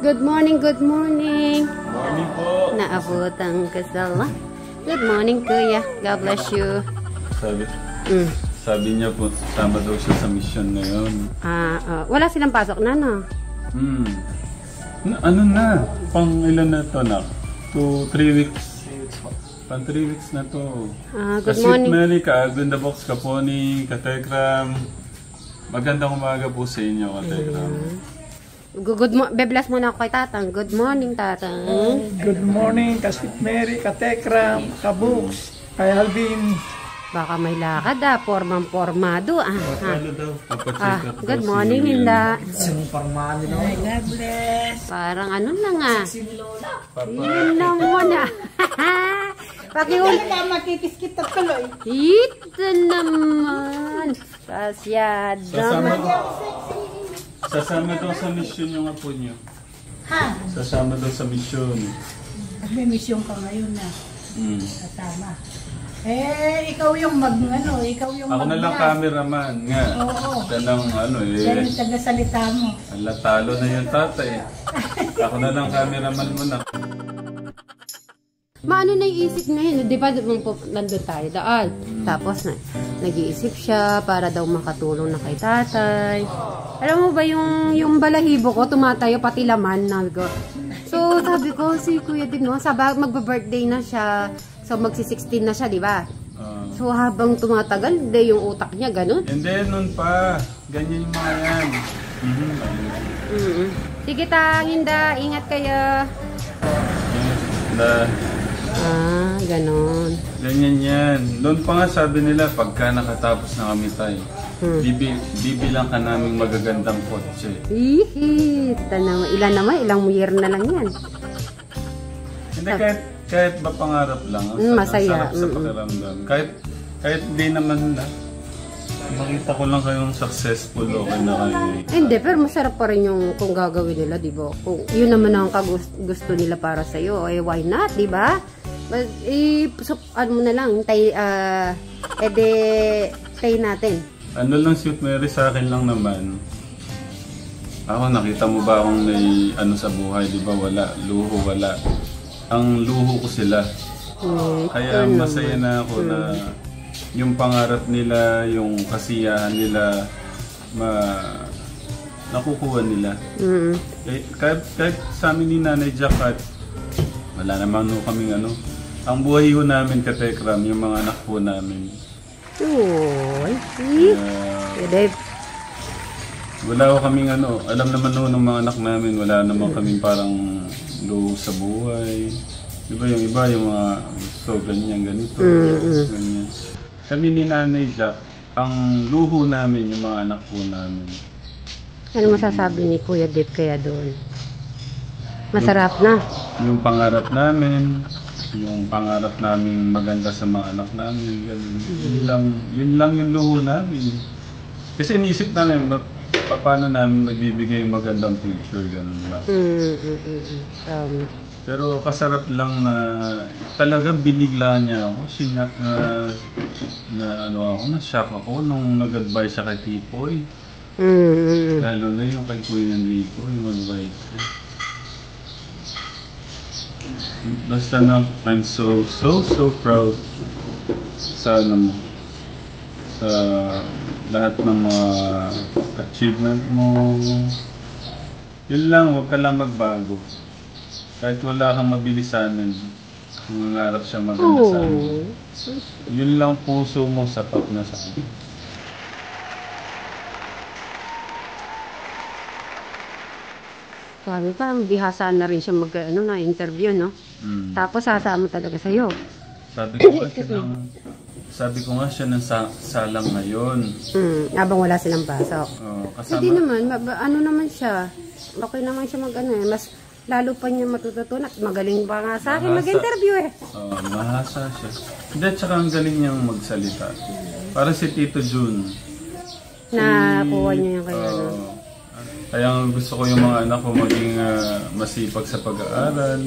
Good morning, good morning. Morning po. Naabotang kasala. Good morning, Kuya. God bless you. Sabi niya po, sama daw siya sa mission na yun. Wala silang pasok na, no? Ano na? Pang ilan na to na? 3 weeks. Pang 3 weeks na to. Good morning. Mary, ka-Agunda Box, Kaponi, Katekram. Magandang umaga po sa inyo, Katekram. Beblas muna ako kay Tatang. Good morning, Tatang. Good morning, Kasweet Mary, Katekram, Kabooks, kay Alvin. Baka may lakad formado Ano daw? Good morning, Linda. Formado na. God bless. Parang ano lang Yun lang muna. Pakiulit. Makikiskit at tuloy. Ito naman. Pasyada. Sasama daw sa mission yung apo niyo. Ha? Sasama daw sa mission. May mission ka ngayon na. Kasama. Ikaw yung ikaw yung ako na lang cameraman nga. Oo. Tanang Yan yung tagasalita mo. Talo na yung tatay. Ako na lang cameraman mo na. Maano na iisip ngayon? Di ba nandun tayo daan? Tapos nag-iisip siya para daw makatulong na kay tatay. Alam mo ba yung balahibo ko, tumatayo pati laman. So sabi ko, si Kuya din, no? Magba-birthday na siya. So magsi-16 na siya, di ba? So habang tumatagal, yung utak niya, ganun. And then, nun pa. Ganyan yung mga yan. Sige Hinda, ingat kayo. Ganon. Ganyan yan. Doon pa nga sabi nila, pagka nakatapos na kami tayo, bibilang ka naming magagandang kotse. Ilang year na lang yan. Hindi, kahit ba pangarap lang, masaya. Sarap sa pakiramdam. Kahit di naman na, makita ko lang kayong successful, okay na kayo. Hindi, pero masarap pa rin yung kung gagawin nila, di ba? Kung yun naman ang gusto nila para sa'yo, why not, di ba? Ano mo na lang, tay natin. Ano lang, Sweet Mary, sa akin lang naman. Ako, nakita mo ba akong may sa buhay, di ba? Wala, luho, wala. Ang luho ko sila. Kaya masaya na ako na yung pangarap nila, yung kasiyahan nila, nakukuha nila. Kahit sa amin ni Nanay Jack, wala naman kaming ang buhay ko namin, Katekram, yung mga anak po namin. Wala ko kaming alam naman ng mga anak namin, wala naman kaming parang luho sa buhay. Diba yung iba, yung mga ganyan, ganito, ganyan. Kami ni Nanay Jack, ang luho namin, yung mga anak po namin. Ano masasabi ni Kuya Dip kaya doon? Masarap na. Yung pangarap namin, maganda sa mga anak namin, ganun. Yun lang yung luho namin. Kasi iniisip namin, paano namin magbibigay yung magandang picture, ganun ba? Pero kasarap lang na talagang binigla niya ako. Na-shock ako nung nag-advise siya kay Tipoy. Lalo na yung kay Kuya Enrico, yung advice niya. Basta na, I'm so proud sa sa lahat ng mga achievement mo. Yun lang, huwag ka lang magbago. Kahit wala kang mabilisanan, mangarap siya maganda sa amin. Yun lang puso mo, sapat na sa akin. Sabi pa, bihasaan na rin siya na-interview, no? Tapos sasama talaga sa'yo. Sabi ko nga siya ng salang ngayon. Habang wala silang pasok. Hindi naman, naman siya. Okay naman siya mas lalo pa niya matututunan. Magaling pa nga sa akin mag-interview Mahasa siya. Hindi, tsaka ang galing niyang magsalita. Para si Tito Jun. Nakuha niya yung kaya gusto ko yung mga anak ko maging masipag sa pag-aaral.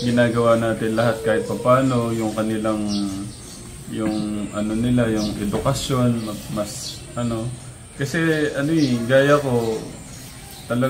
Ginagawa natin lahat kahit papano, yung kanilang yung edukasyon, mas kasi gaya ko talaga.